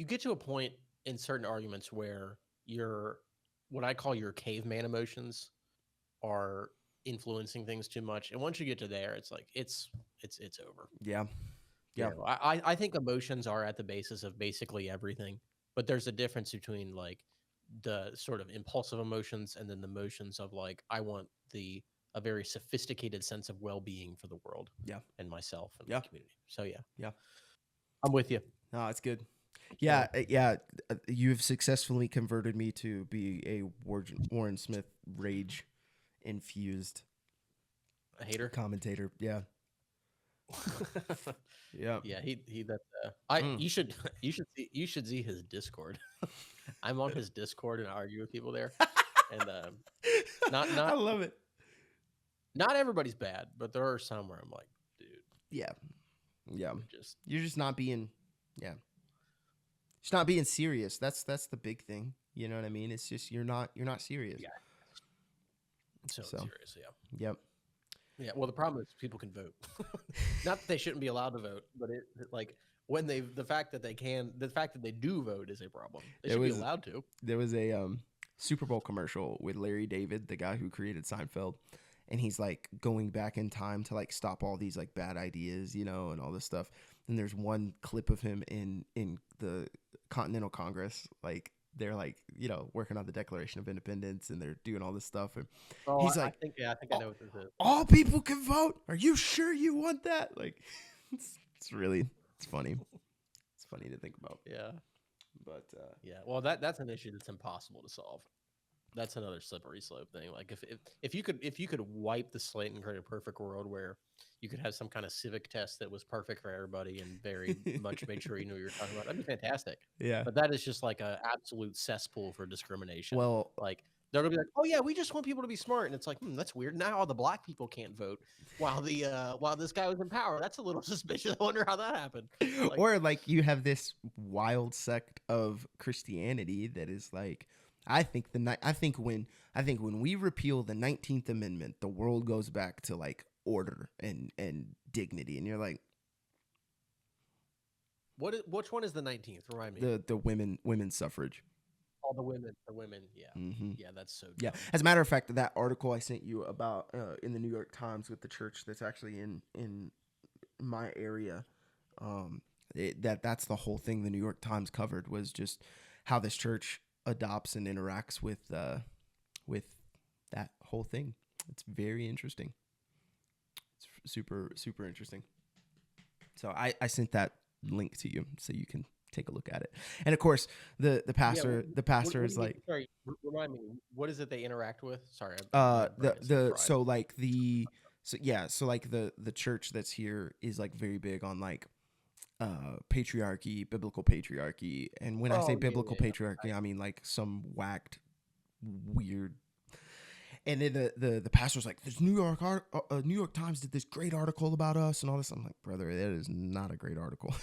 get to a point in certain arguments where your what I call your caveman emotions are influencing things too much, and once you get to there, it's like it's over. Yeah. You Yeah. know, I think emotions are at the basis of basically everything, but there's a difference between like the sort of impulsive emotions and then the emotions of like I want a very sophisticated sense of well-being for the world Yeah. and myself and my Yeah. community. So yeah, Yeah. I'm with you. No, it's good. Yeah, So yeah. You have successfully converted me to be a Warren Smith rage infused a hater. commentator. Yeah. Yeah. Yeah, he that I Mm. you should see his Discord. I'm on his Discord and I argue with people there, and not I not love it. not everybody's bad, but there are some where I'm like, dude, Yeah. Yeah. you're just You're just not being, yeah. Just not being serious. That's the big thing. You know what I mean? It's just you're not serious. yeah, so So, serious. Yeah, yep. yeah. Well, the problem is people can vote. Not that they shouldn't be allowed to vote, but like when the fact that the fact that they do vote is a problem. They There should be was allowed to. there was a Super Bowl commercial with Larry David, the guy who created Seinfeld, and he's like going back in time to like stop all these like bad ideas, and all this stuff. And there's one clip of him in the Continental Congress, like they're like working on the Declaration of Independence, and they're doing all this stuff, and Oh, he's like, I think I know what this is. all people can vote. Are you sure you want that? Like, it's really it's funny. It's funny to think about. Yeah, But yeah. Well, that's an issue that's impossible to solve. That's another slippery slope thing. Like if you could wipe the slate and create a perfect world where you could have some kind of civic test that was perfect for everybody and very much made sure you knew what you were talking about, that'd be fantastic. yeah. But that is just like an absolute cesspool for discrimination. Well, Like they're gonna be like, oh yeah, we just want people to be smart, and it's like, that's weird. Now all the black people can't vote while this guy was in power. That's a little suspicious. I wonder how that happened. Like, or like you have this wild sect of Christianity that is like, I think when we repeal the 19th Amendment, the world goes back to like order and dignity, and you're like, which one is the 19th? Remind me. the women's suffrage. All the women, yeah, Mm-hmm. yeah, that's so Yeah. dumb. As a matter of fact, that article I sent you about in the New York Times with the church that's actually in my area, that's the whole thing the New York Times covered, was just how this church adopts and interacts with that whole thing. It's very interesting. It's super interesting. So I sent that link to you so you can take a look at it. And of course, the pastor What is do you like, sorry, remind me. What is it they interact with? Sorry, my brain is the fried. so like the so yeah so like the church that's here is like very big on like patriarchy, biblical patriarchy. And when I say Oh yeah, biblical yeah, yeah. patriarchy, I mean like some whacked weird. And then the pastor's like, "This New York Times did this great article about us and all this." I'm like, "Brother, that is not a great article."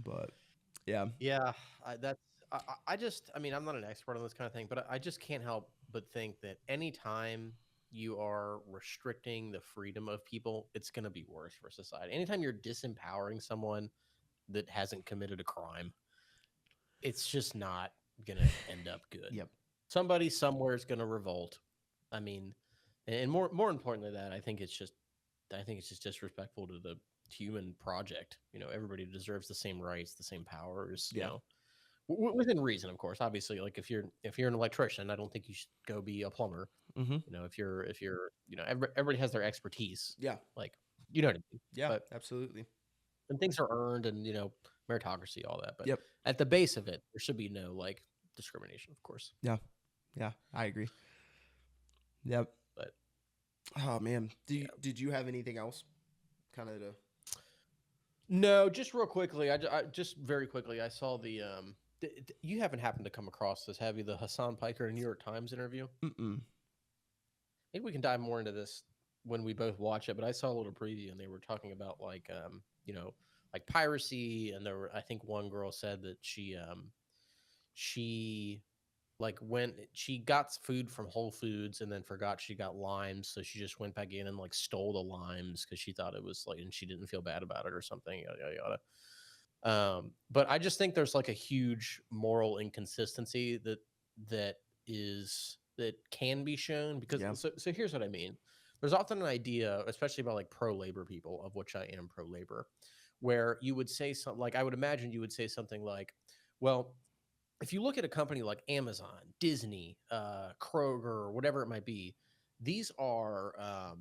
But yeah, Yeah, I mean, I'm not an expert on this kind of thing, but I just can't help but think that anytime you are restricting the freedom of people, it's going to be worse for society. Anytime you're disempowering someone that hasn't committed a crime, it's just not going to end up good. yep, Somebody somewhere is going to revolt. I mean, and more importantly than that, I think it's just disrespectful to the human project. Everybody deserves the same rights, the same powers. yeah, Within reason, of course. Obviously, like if you're an electrician, I don't think you should go be a plumber. mm-hmm. If you're everybody has their expertise. Yeah, Like what I mean. yeah, But absolutely, and things are earned, and meritocracy, all that. But yep, at the base of it, there should be no like discrimination, of course. yeah, yeah, I agree. Yep. But Oh man, yeah. did you have anything else? Kind of to. No, just real quickly. I just very quickly. I saw the you haven't happened to come across this, have you? The Hassan Piker New York Times interview. Mm-mm. Maybe we can dive more into this when we both watch it. But I saw a little preview, and they were talking about like piracy, and I think one girl said that she like when she got food from Whole Foods and then forgot she got limes, so she just went back in and like stole the limes because she thought it was like, and she didn't feel bad about it or something. Yada yada yada. But I just think there's like a huge moral inconsistency that can be shown because Yeah. so here's what I mean. There's often an idea, especially about like pro labor people, of which I am pro labor, where you would say something like I would imagine you would say something like, well, if you look at a company like Amazon, Disney, Kroger, whatever it might be, these are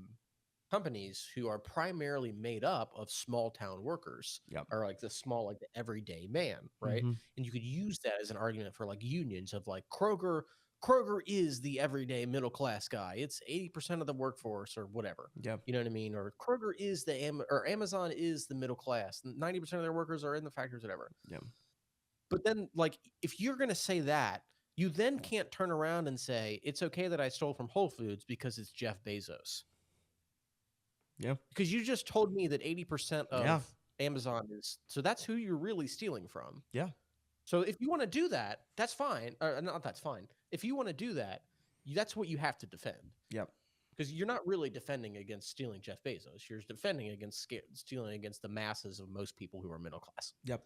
companies who are primarily made up of small town workers Yep. or like the small, like the everyday man, right? Mm-hmm. And you could use that as an argument for like unions of like Kroger. Kroger is the everyday middle class guy. It's 80% of the workforce or whatever. Yep. You know what I mean? Or Kroger is or Amazon is the middle class. 90% of their workers are in the factories, whatever. Yep. But then, like, if you're going to say that, you then can't turn around and say, it's okay that I stole from Whole Foods because it's Jeff Bezos. Yeah. Because you just told me that 80% Yeah. of Amazon is, so that's who you're really stealing from. Yeah. So if you want to do that, that's fine. Or not, that's fine. If you want to do that, that's what you have to defend. Yep. Because you're not really defending against stealing Jeff Bezos. You're defending against stealing against the masses of most people who are middle class. Yep.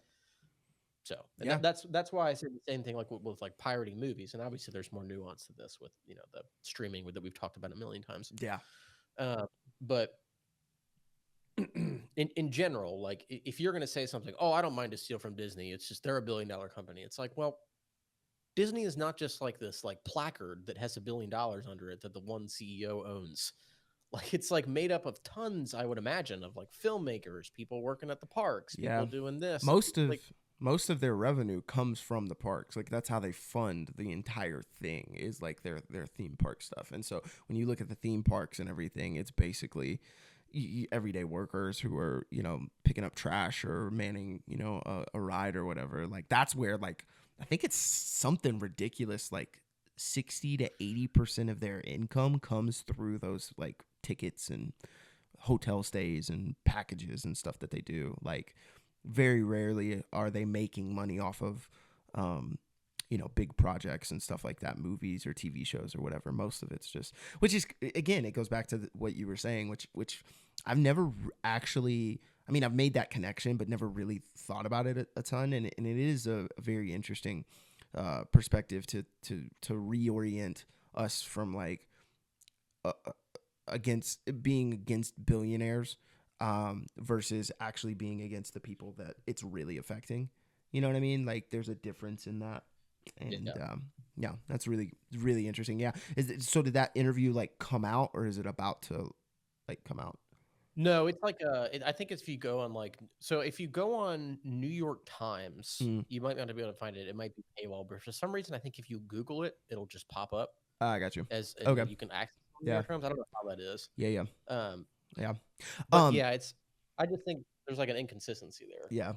So, and Yeah. that's why I said the same thing like with like pirating movies, and obviously there's more nuance to this with the streaming that we've talked about a million times. Yeah. But in general, like if you're going to say something, oh, I don't mind to steal from Disney, it's just they're $1 billion company. It's like, well, Disney is not just like this like placard that has $1 billion under it that the one CEO owns. Like it's like made up of tons, I would imagine, of like filmmakers, people working at the parks, Yeah. people doing this. Most of like most of their revenue comes from the parks. Like that's how they fund the entire thing is like their theme park stuff. And so when you look at the theme parks and everything, it's basically everyday workers who are picking up trash or manning a ride or whatever. Like that's where like I think it's something ridiculous like 60 to 80% of their income comes through those like tickets and hotel stays and packages and stuff that they do. Like very rarely are they making money off of big projects and stuff like that, movies or TV shows or whatever. Most of it's just, which is again, it goes back to what you were saying, which I've never actually, I mean, I've made that connection, but never really thought about it a ton. And it is a very interesting perspective to reorient us from like against billionaires versus actually being against the people that it's really affecting. You know what I mean? Like there's a difference in that. And yeah, that's really, really interesting. Yeah. So did that interview like come out or is it about to like come out? No, it's like I think if you go on if you go on New York Times, you might not be able to find it. It might be paywall, but for some reason, I think if you Google it, it'll just pop up. I got you. As Okay. you can access New Yeah. York Times. I don't know how that is. Yeah. Um, Yeah. but yeah, I just think there's like an inconsistency there. Yeah.